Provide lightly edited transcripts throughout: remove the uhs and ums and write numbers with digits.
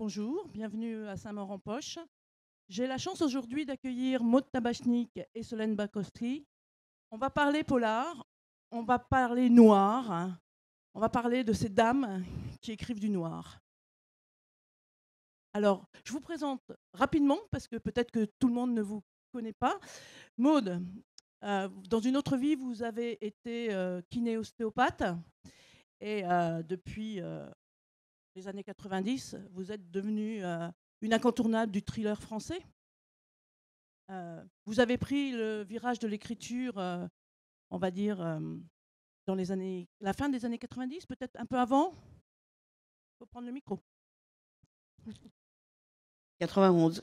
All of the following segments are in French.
bonjour, bienvenue à Saint-Maur-en-Poche. J'ai la chance aujourd'hui d'accueillir Maud Tabachnik et Solène Bakowski. On va parler polar, on va parler noir, hein. On va parler de ces dames qui écrivent du noir. Alors, je vous présente rapidement, parce que peut-être que tout le monde ne vous connaît pas. Maud, dans une autre vie, vous avez été kiné-ostéopathe et depuis les années 90, vous êtes devenue une incontournable du thriller français. Vous avez pris le virage de l'écriture, on va dire, dans la fin des années 90, peut-être un peu avant. Il faut prendre le micro. 91.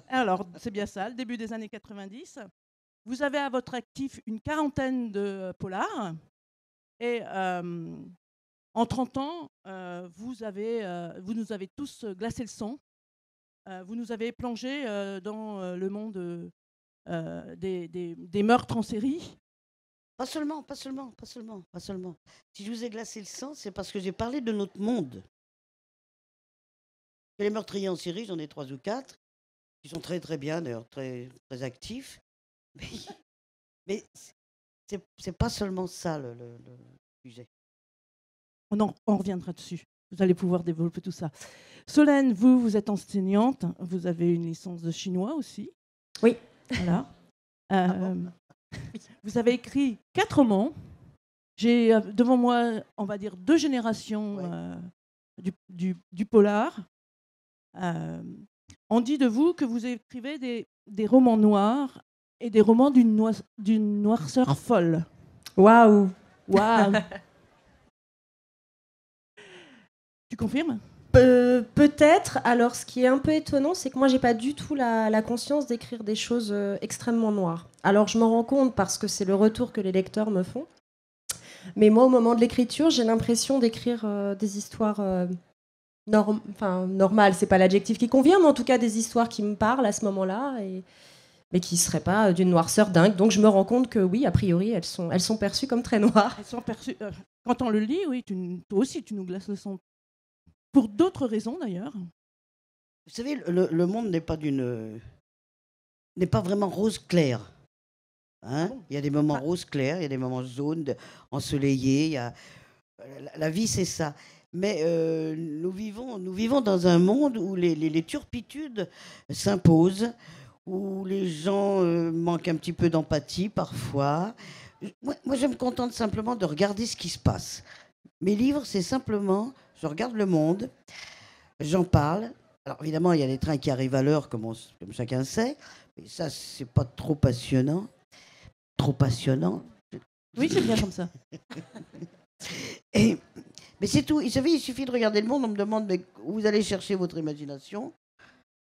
Alors, c'est bien ça, le début des années 90. Vous avez à votre actif une quarantaine de polars. Et en 30 ans, vous nous avez tous glacé le sang. Vous nous avez plongé dans le monde des meurtres en série. Pas seulement, pas seulement, pas seulement, pas seulement. Si je vous ai glacé le sang, c'est parce que j'ai parlé de notre monde. Les meurtriers en série, j'en ai 3 ou 4, qui sont très très bien d'ailleurs, très, très actifs. Mais, mais c'est pas seulement ça le sujet. On reviendra dessus. Vous allez pouvoir développer tout ça. Solène, vous êtes enseignante. Vous avez une licence de chinois aussi. Oui. Voilà. Bon Vous avez écrit 4 romans. J'ai devant moi, on va dire, 2 générations du polar. On dit de vous que vous écrivez des romans noirs et des romans d'une noirceur folle. Waouh. Waouh. Tu confirmes ? Peut-être. Alors, ce qui est un peu étonnant, c'est que moi, j'ai pas du tout la conscience d'écrire des choses extrêmement noires. Alors, je m'en rends compte parce que c'est le retour que les lecteurs me font. Mais moi, au moment de l'écriture, j'ai l'impression d'écrire des histoires normales. C'est pas l'adjectif qui convient, mais en tout cas des histoires qui me parlent à ce moment-là, mais qui seraient pas d'une noirceur dingue. Donc, je me rends compte que oui, a priori, elles sont perçues comme très noires. Elles sont perçues. Quand on le lit, oui, toi aussi, tu nous glaces le sang. Pour d'autres raisons, d'ailleurs. Vous savez, le monde n'est pas vraiment rose clair. Hein, il y a des moments rose clair, il y a des moments jaunes, ensoleillés. La vie, c'est ça. Mais nous vivons dans un monde où les turpitudes s'imposent, où les gens manquent un petit peu d'empathie parfois. Moi, je me contente simplement de regarder ce qui se passe. Mes livres, c'est simplement, je regarde le monde, j'en parle. Alors évidemment, il y a les trains qui arrivent à l'heure, comme chacun sait. Mais ça, c'est pas trop passionnant. Trop passionnant. Oui, c'est bien comme ça. Mais c'est tout. Il suffit de regarder le monde. On me demande mais où vous allez chercher votre imagination.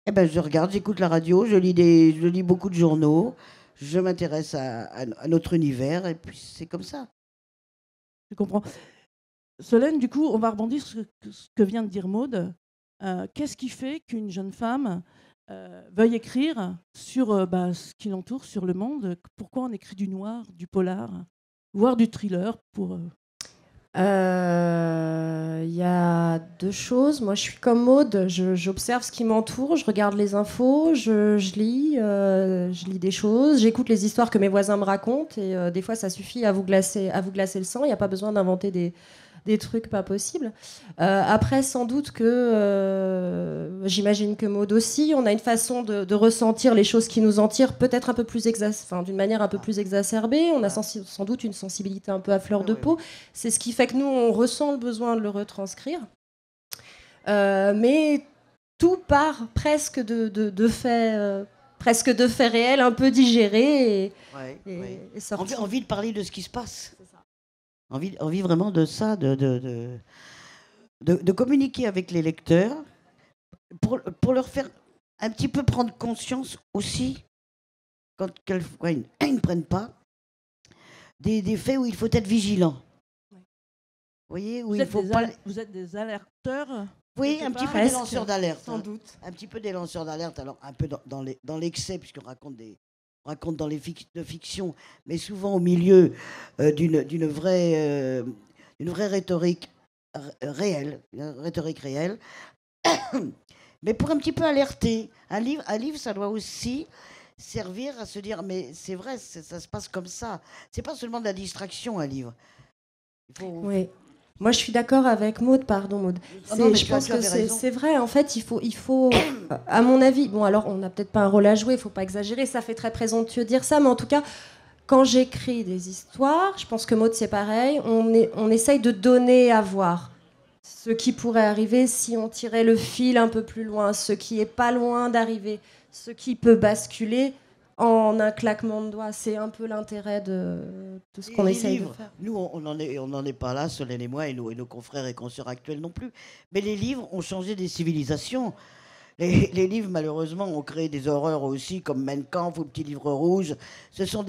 Eh ben, je regarde, j'écoute la radio, je lis beaucoup de journaux, je m'intéresse à notre univers, et puis c'est comme ça. Je comprends. Solène, du coup, on va rebondir sur ce que vient de dire Maud. Qu'est-ce qui fait qu'une jeune femme veuille écrire sur ce qui l'entoure, sur le monde ? Pourquoi on écrit du noir, du polar, voire du thriller pour Il y a 2 choses. Moi, je suis comme Maud. J'observe ce qui m'entoure, je regarde les infos, je lis des choses, j'écoute les histoires que mes voisins me racontent. Et des fois, ça suffit à vous glacer le sang. Il n'y a pas besoin d'inventer des trucs pas possibles. Après, sans doute que, j'imagine que Maud aussi, on a une façon de ressentir les choses qui nous en tirent peut-être un peu plus d'une manière un peu plus exacerbée. On a sans doute une sensibilité un peu à fleur de peau. C'est ce qui fait que nous, on ressent le besoin de le retranscrire. Mais tout part presque de faits... presque de faits réels, un peu digérés et sortis. Envie de parler de ce qui se passe. Envie vraiment de ça, de communiquer avec les lecteurs pour leur faire un petit peu prendre conscience aussi, quand ils ne prennent pas, des faits où il faut être vigilant. Vous voyez, où vous êtes des alerteurs. Oui, un petit peu des lanceurs d'alerte. Sans doute. Un petit peu des lanceurs d'alerte, alors un peu dans l'excès, puisqu'on raconte dans les de fiction, mais souvent au milieu d'une vraie rhétorique réelle, une rhétorique réelle. mais pour un petit peu alerter. Un livre, ça doit aussi servir à se dire, mais c'est vrai, ça se passe comme ça. C'est pas seulement de la distraction, un livre. Oui. Moi, je suis d'accord avec Maud, pardon Maud. Je pense que c'est vrai, en fait, il faut à mon avis, bon alors on n'a peut-être pas un rôle à jouer, il ne faut pas exagérer, ça fait très présomptueux de dire ça, mais en tout cas, quand j'écris des histoires, je pense que Maud c'est pareil, on essaye de donner à voir ce qui pourrait arriver si on tirait le fil un peu plus loin, ce qui est pas loin d'arriver, ce qui peut basculer en un claquement de doigts. C'est un peu l'intérêt de ce qu'on essaye de faire. Nous, on n'en est pas là, Solène et moi, et nos confrères et consoeurs actuels non plus. Mais les livres ont changé des civilisations. Les livres, malheureusement, ont créé des horreurs aussi, comme Mein Kampf ou Petit Livre Rouge. Ce sont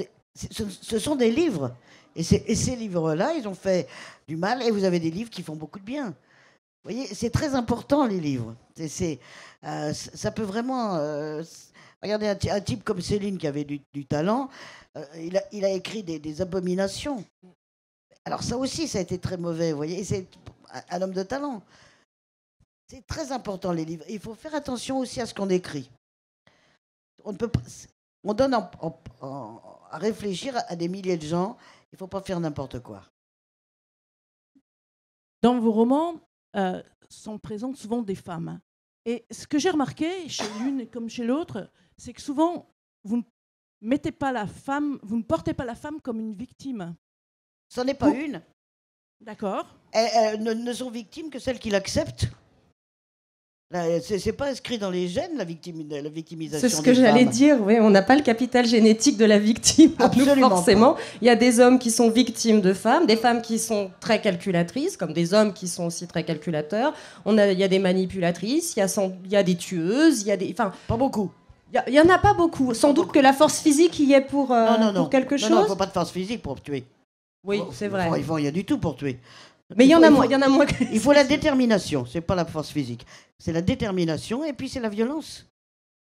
des livres. Et ces livres-là, ils ont fait du mal, et vous avez des livres qui font beaucoup de bien. Vous voyez, c'est très important, les livres. Ça peut vraiment... Regardez un type comme Céline qui avait du talent, il a écrit des abominations. Alors ça aussi, ça a été très mauvais, vous voyez. Et c'est un homme de talent. C'est très important, les livres. Il faut faire attention aussi à ce qu'on écrit. On ne peut pas, on donne à réfléchir à des milliers de gens. Il ne faut pas faire n'importe quoi. Dans vos romans, sont présentes souvent des femmes. Et ce que j'ai remarqué chez l'une comme chez l'autre, c'est que souvent, vous ne mettez pas la femme, vous ne portez pas la femme comme une victime. Ce n'est pas une. D'accord. Elles ne sont victimes que celles qui l'acceptent. C'est pas inscrit dans les gènes, la victimisation. C'est ce que j'allais dire, oui. On n'a pas le capital génétique de la victime, nous, forcément. Pas. Il y a des hommes qui sont victimes de femmes, des femmes qui sont très calculatrices, comme des hommes qui sont aussi très calculateurs. Il y a des manipulatrices, il y a des tueuses, il y a des... Enfin, pas beaucoup. Il n'y en a pas beaucoup. Sans doute que la force physique y est pour quelque chose. Non, il ne faut pas de force physique pour tuer. Oui, c'est vrai. Il y a du tout pour tuer. Mais il y en a moins. Il faut la détermination, c'est pas la force physique. C'est la détermination et puis c'est la violence.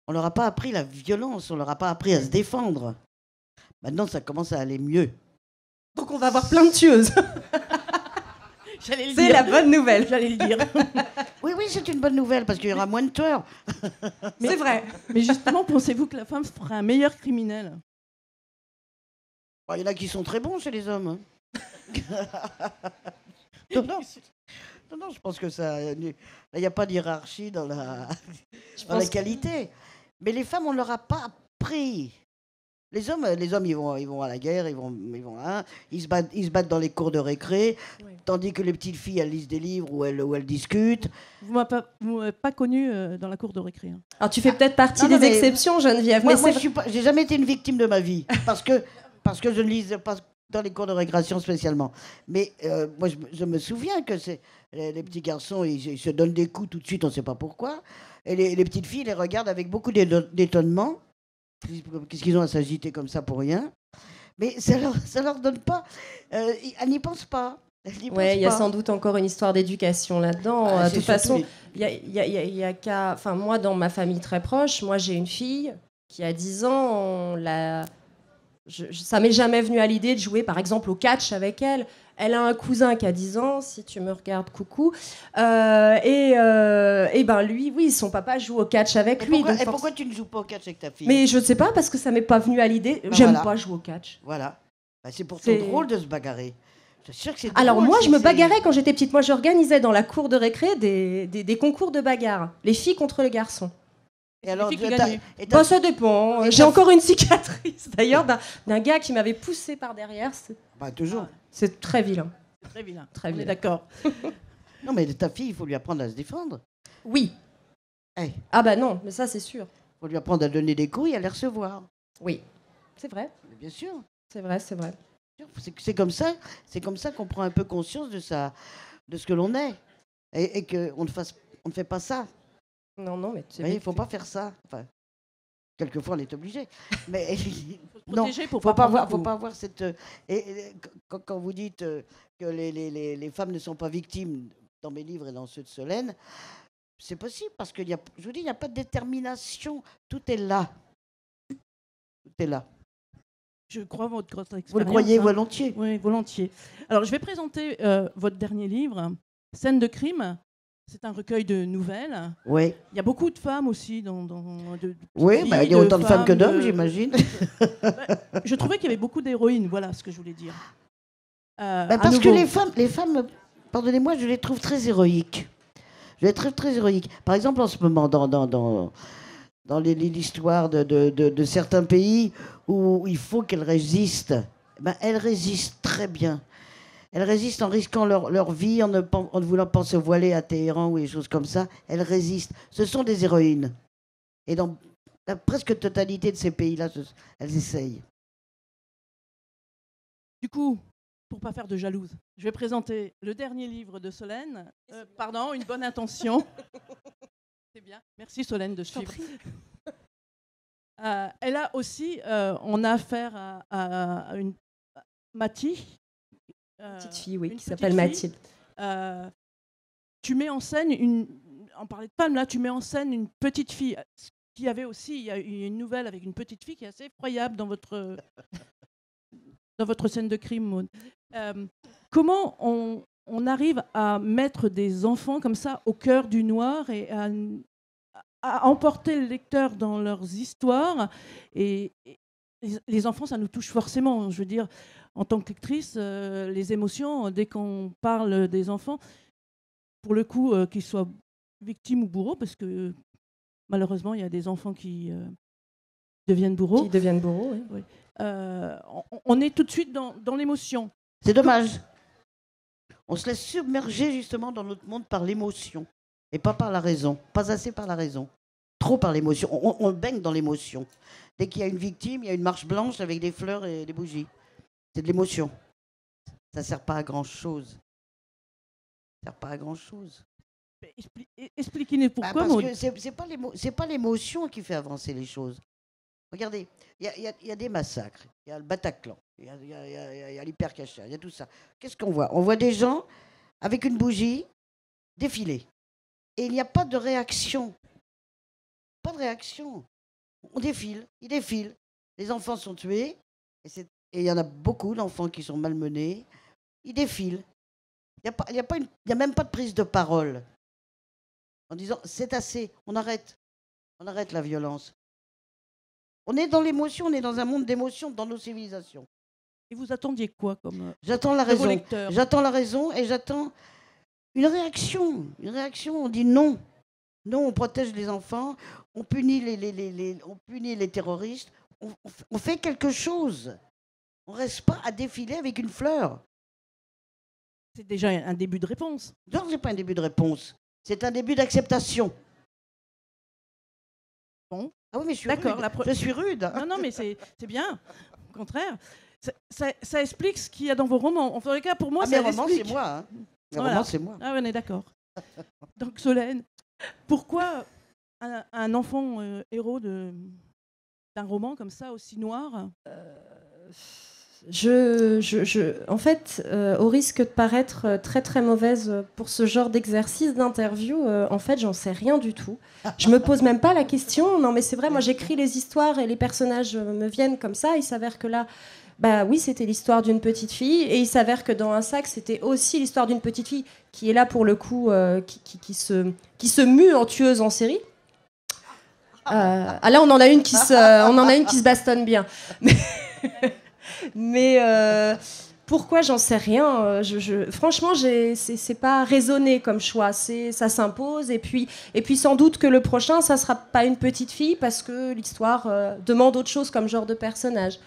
On leur a pas appris la violence, on leur a pas appris à se défendre. Maintenant, ça commence à aller mieux. Donc on va avoir plein de tueuses. C'est la bonne nouvelle, j'allais le dire. Oui, c'est une bonne nouvelle parce qu'il y aura moins de tueurs. C'est vrai. Mais justement, pensez-vous que la femme ferait un meilleur criminel ? Il y en a qui sont très bons chez les hommes. Non, je pense que ça. Il n'y a pas d'hiérarchie dans la qualité. Mais les femmes, on ne leur a pas appris. Les hommes, ils vont à la guerre, ils se battent dans les cours de récré, oui. Tandis que les petites filles, elles lisent des livres où elles discutent. Vous ne m'avez pas connue dans la cour de récré. Hein. Alors tu fais peut-être partie des exceptions, Geneviève. Moi, j'ai jamais été une victime de ma vie parce que je ne lisais pas dans les cours de récréation spécialement. Mais moi, je me souviens que les petits garçons, ils se donnent des coups tout de suite, on ne sait pas pourquoi. Et les petites filles les regardent avec beaucoup d'étonnement. Qu'est-ce qu'ils ont à s'agiter comme ça pour rien? Mais ça leur donne pas... elles n'y pensent pas. Oui, il y a sans doute encore une histoire d'éducation là-dedans. De toute façon, il y a qu'à... Enfin, moi, dans ma famille très proche, moi, j'ai une fille qui a 10 ans. Ça m'est jamais venu à l'idée de jouer, par exemple, au catch avec elle. Elle a un cousin qui a 10 ans, si tu me regardes, coucou. Et ben lui, oui, son papa joue au catch avec lui. Pourquoi tu ne joues pas au catch avec ta fille? Mais je ne sais pas, parce que ça m'est pas venu à l'idée. J'aime pas jouer au catch. Voilà. C'est pourtant drôle de se bagarrer. Je suis sûre que c'est drôle. Alors moi, je me bagarrais quand j'étais petite. Moi, j'organisais dans la cour de récré des concours de bagarre. Les filles contre les garçons. Et alors, ça dépend. J'ai encore une cicatrice, d'ailleurs, d'un gars qui m'avait poussé par derrière. Toujours. C'est très vilain. Très vilain. Très vilain. D'accord. Non, mais ta fille, il faut lui apprendre à se défendre. Oui. Hey. Ah bah non, mais ça, c'est sûr. Il faut lui apprendre à donner des coups et à les recevoir. Oui, c'est vrai. Mais bien sûr. C'est vrai. C'est comme ça qu'on prend un peu conscience de ce que l'on est. Et qu'on ne fait pas ça. Non, mais il ne faut pas faire ça. Enfin, quelquefois, on est obligé. Mais non, il ne faut pas avoir cette... quand vous dites que les femmes ne sont pas victimes dans mes livres et dans ceux de Solène, c'est possible parce que, je vous dis, il n'y a pas de détermination. Tout est là. Tout est là. Je crois votre grosse expérience. Vous le croyez volontiers? Oui, volontiers. Alors, je vais présenter votre dernier livre, Scène de crime. c'est un recueil de nouvelles. Oui. Il y a beaucoup de femmes aussi Oui, filles, bah, il y a autant de femmes que d'hommes, de- j'imagine. Je trouvais qu'il y avait beaucoup d'héroïnes, voilà ce que je voulais dire. Bah, À parce que nouveau. les femmes, pardonnez-moi, je les trouve très héroïques. Je les trouve très héroïques. Par exemple, en ce moment, dans l'histoire de certains pays où il faut qu'elles résistent, ben, elles résistent très bien. Elles résistent en risquant leur vie, en ne voulant pas se voiler à Téhéran ou des choses comme ça. Elles résistent. Ce sont des héroïnes. Et dans la presque totalité de ces pays-là, elles essayent. Du coup, pour pas faire de jalouse, je vais présenter le dernier livre de Solène. Pardon, une bonne intention. C'est bien. Merci Solène de suivre. Elle a aussi, on a affaire à une Mathie. Petite fille, oui, une qui petite s'appelle fille. Mathilde. Tu mets en scène on parlait de femmes là, tu mets en scène une petite fille. Qui avait aussi, il y a une nouvelle avec une petite fille qui est assez effroyable dans votre scène de crime, Maud. Comment on arrive à mettre des enfants comme ça au cœur du noir et à emporter le lecteur dans leurs histoires et les enfants, ça nous touche forcément. Je veux dire, en tant que lectrice, les émotions, dès qu'on parle des enfants, pour le coup, qu'ils soient victimes ou bourreaux, parce que malheureusement, il y a des enfants qui deviennent bourreaux. Qui deviennent bourreaux, oui. Oui. On est tout de suite dans l'émotion. C'est dommage. On se laisse submerger justement dans notre monde par l'émotion et pas par la raison. Pas assez par la raison. Trop par l'émotion. On baigne dans l'émotion. Dès qu'il y a une victime, il y a une marche blanche avec des fleurs et des bougies. C'est de l'émotion. Ça ne sert pas à grand-chose. Ça ne sert pas à grand-chose. Expliquez-nous pourquoi, parce Maud. que c'est pas l'émotion qui fait avancer les choses. Regardez, il y a des massacres. Il y a le Bataclan. Il y a l'Hypercacher. Il y a tout ça. Qu'est-ce qu'on voit? On voit des gens avec une bougie défiler. Et il n'y a pas de réaction. Pas de réaction. On défile. Ils défilent. Les enfants sont tués. Et il y en a beaucoup d'enfants qui sont malmenés. Ils défilent. Il n'y a même pas de prise de parole. En disant, c'est assez, on arrête la violence. On est dans l'émotion, on est dans un monde d'émotion dans nos civilisations. Et vous attendiez quoi comme J'attends la de vos raison. lecteurs? J'attends la raison et j'attends une réaction. Une réaction, on dit non. Non, on protège les enfants, on punit les terroristes, on fait quelque chose. On ne reste pas à défiler avec une fleur. C'est déjà un début de réponse. Non, ce n'est pas un début de réponse. C'est un début d'acceptation. Bon. Ah oui, mais je suis D'accord, rude. Je suis rude. Non, mais c'est bien. Au contraire. Ça explique ce qu'il y a dans vos romans. En tout cas, pour moi, ça mes romans, explique. c'est moi. Hein. Mes Voilà. romans, c'est moi. Ah, on est d'accord. Donc, Solène, pourquoi un enfant héros d'un roman comme ça, aussi noir? En fait, au risque de paraître très très mauvaise pour ce genre d'exercice d'interview, en fait, j'en sais rien du tout. Je me pose même pas la question. Non, mais c'est vrai, moi j'écris les histoires et les personnages me viennent comme ça. Il s'avère que là, bah oui, c'était l'histoire d'une petite fille, et il s'avère que dans Un sac, c'était aussi l'histoire d'une petite fille qui est là pour le coup, qui se mue en tueuse en série. Là, on en a une qui se bastonne bien. Mais pourquoi, j'en sais rien. Franchement, c'est pas raisonné comme choix. Ça s'impose. Et puis sans doute que le prochain, ça sera pas une petite fille parce que l'histoire demande autre chose comme genre de personnage.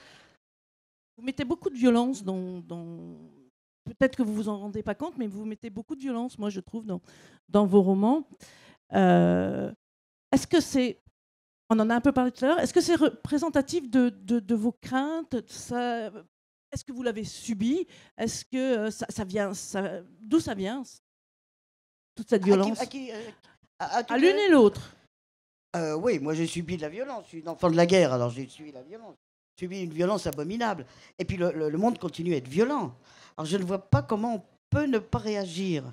Vous mettez beaucoup de violence dans... Peut-être que vous vous en rendez pas compte, mais vous mettez beaucoup de violence, moi, je trouve, dans vos romans. Est-ce que c'est... On en a un peu parlé tout à l'heure. Est-ce que c'est représentatif de vos craintes? Est-ce que vous l'avez subi? Est-ce que ça vient... D'où ça vient, toute cette violence? À l'une et l'autre. Oui, moi j'ai subi de la violence. Je suis une enfant de la guerre, alors j'ai subi la violence. J'ai subi une violence abominable. Et puis le monde continue à être violent. Alors je ne vois pas comment on peut ne pas réagir.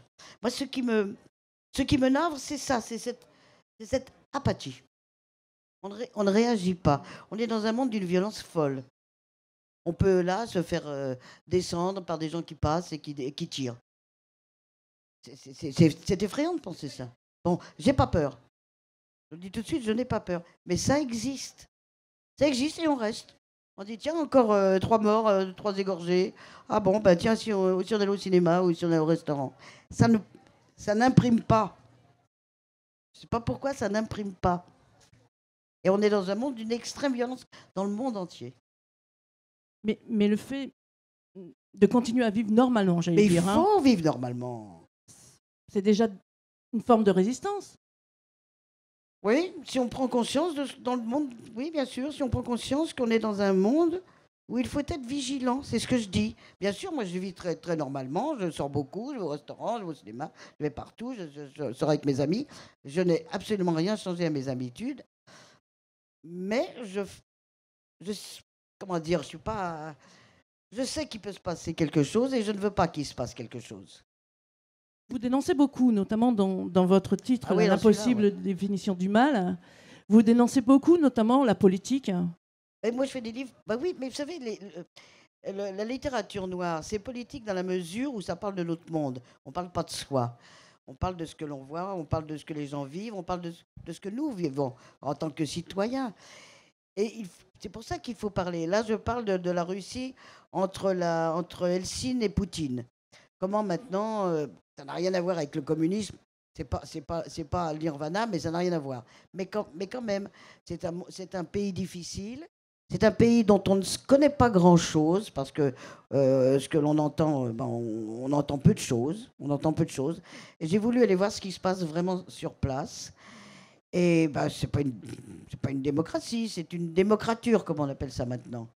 Moi, ce qui me navre, c'est ça, c'est cette apathie. On ne réagit pas. On est dans un monde d'une violence folle. On peut là se faire descendre par des gens qui passent et qui tirent. C'est effrayant de penser ça. Bon, j'ai pas peur. Je le dis tout de suite, je n'ai pas peur. Mais ça existe. Ça existe et on reste. On dit, tiens, encore 3 morts, 3 égorgés. Ah bon, ben tiens, si on allait au cinéma ou si on allait au restaurant. Ça n'imprime pas. Je ne sais pas pourquoi ça n'imprime pas. Et on est dans un monde d'une extrême violence dans le monde entier. Mais le fait de continuer à vivre normalement, j'allais dire. Mais il faut vivre normalement. C'est déjà une forme de résistance. Oui, si on prend conscience dans le monde, oui, bien sûr, si on prend conscience qu'on est dans un monde où il faut être vigilant, c'est ce que je dis. Bien sûr, moi, je vis très, très normalement, je sors beaucoup, je vais au restaurant, je vais au cinéma, je vais partout, je sors avec mes amis. Je n'ai absolument rien changé à mes habitudes. Mais comment dire, je suis pas... Je sais qu'il peut se passer quelque chose et je ne veux pas qu'il se passe quelque chose. Vous dénoncez beaucoup, notamment dans votre titre, l'impossible définition du mal. Vous dénoncez beaucoup, notamment la politique. Et moi, je fais des livres. Bah oui, mais vous savez, la littérature noire, c'est politique dans la mesure où ça parle de notre monde. On ne parle pas de soi. On parle de ce que l'on voit, on parle de ce que les gens vivent, on parle de ce que nous vivons en tant que citoyens. Et c'est pour ça qu'il faut parler. Là, je parle de la Russie entre Helsinki et Poutine. Comment maintenant, ça n'a rien à voir avec le communisme, c'est pas le nirvana, mais ça n'a rien à voir. Mais quand même, c'est un pays difficile, c'est un pays dont on ne connaît pas grand-chose, parce que ce que l'on entend, on entend peu de choses, Et j'ai voulu aller voir ce qui se passe vraiment sur place. Et c'est pas une démocratie, c'est une démocrature, comme on appelle ça maintenant.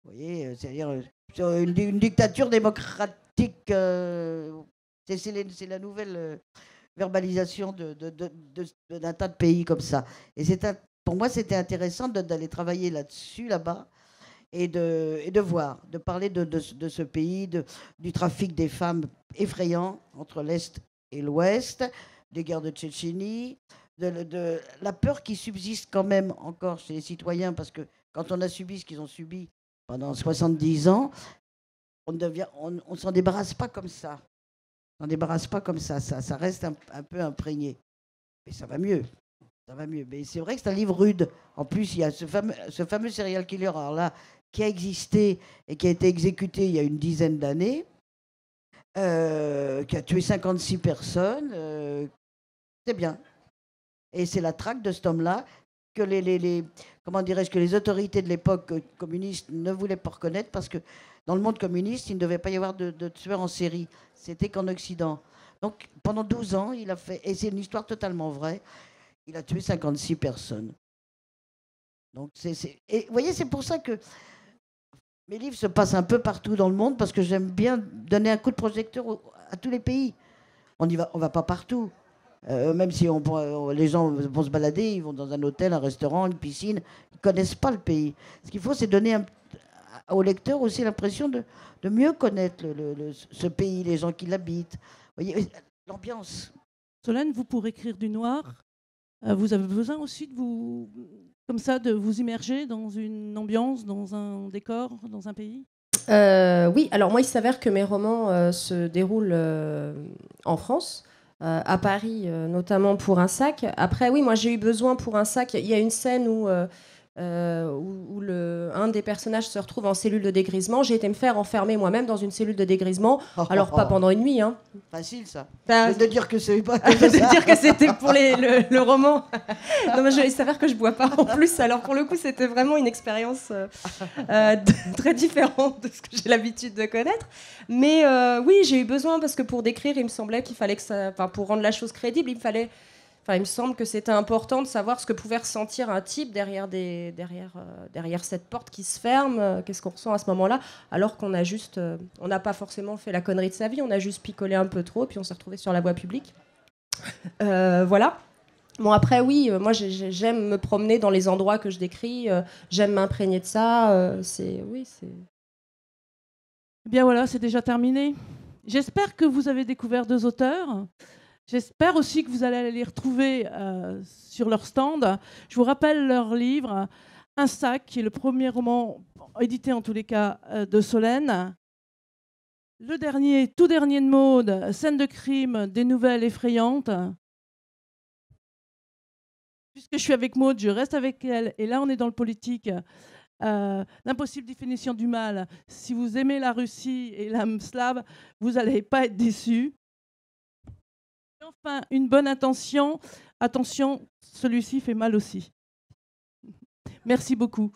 Vous voyez, c'est-à-dire une dictature démocratique. C'est la nouvelle verbalisation d'un tas de pays comme ça. Et pour moi, c'était intéressant d'aller travailler là-dessus, là-bas, et de voir, de parler de ce pays, du trafic des femmes effrayant entre l'Est et l'Ouest, des guerres de Tchétchénie, de la peur qui subsiste quand même encore chez les citoyens, parce que quand on a subi ce qu'ils ont subi pendant 70 ans, on ne s'en débarrasse pas comme ça. On s'en débarrasse pas comme ça. Ça reste un peu imprégné. Mais ça va mieux. Ça va mieux. Mais c'est vrai que c'est un livre rude. En plus, il y a ce fameux serial killer là, qui a existé et qui a été exécuté il y a une dizaine d'années, qui a tué 56 personnes. C'est bien. Et c'est la traque de cet homme-là que comment dirais-je, que les autorités de l'époque communiste ne voulaient pas reconnaître, parce que dans le monde communiste, il ne devait pas y avoir de tueurs en série. C'était qu'en Occident. Donc pendant 12 ans, il a fait, et c'est une histoire totalement vraie, il a tué 56 personnes. Donc et vous voyez, c'est pour ça que mes livres se passent un peu partout dans le monde, parce que j'aime bien donner un coup de projecteur à tous les pays. On va pas partout. Même si les gens vont se balader, ils vont dans un hôtel, un restaurant, une piscine, ils ne connaissent pas le pays. Ce qu'il faut, c'est donner au lecteur aussi l'impression de mieux connaître ce pays, les gens qui l'habitent. Vous voyez, l'ambiance. Solène, vous, pour écrire du noir, vous avez besoin aussi de vous immerger dans une ambiance, dans un décor, dans un pays ? Oui, alors moi, il s'avère que mes romans se déroulent en France. À Paris, notamment pour un sac. Après, oui, moi j'ai eu besoin pour un sac. Il y a une scène où un des personnages se retrouve en cellule de dégrisement. J'ai été me faire enfermer moi-même dans une cellule de dégrisement. Alors pas pendant une nuit. Hein. Facile ça. De dire que c'est pas. De dire que c'était pour le roman. Non, mais il s'avère que je bois pas en plus. Alors pour le coup, c'était vraiment une expérience très différente de ce que j'ai l'habitude de connaître. Mais oui, j'ai eu besoin, parce que pour décrire, il me semblait qu'il fallait que ça, pour rendre la chose crédible, il me semble que c'était important de savoir ce que pouvait ressentir un type derrière cette porte qui se ferme. Qu'est-ce qu'on ressent à ce moment-là, alors qu'on a juste, on n'a pas forcément fait la connerie de sa vie, on a juste picolé un peu trop, puis on s'est retrouvé sur la voie publique. Voilà. Bon, après, oui, moi j'aime me promener dans les endroits que je décris, j'aime m'imprégner de ça. Bien voilà, c'est déjà terminé. J'espère que vous avez découvert 2 auteurs. J'espère aussi que vous allez les retrouver sur leur stand. Je vous rappelle leur livre, Un sac, qui est le premier roman édité en tous les cas de Solène. Le dernier, tout dernier de Maud, scène de crime, des nouvelles effrayantes. Puisque je suis avec Maud, je reste avec elle. Et là, on est dans le politique. L'impossible définition du mal. Si vous aimez la Russie et l'âme slave, vous n'allez pas être déçus. Et enfin, une bonne intention. Attention, celui-ci fait mal aussi. Merci beaucoup.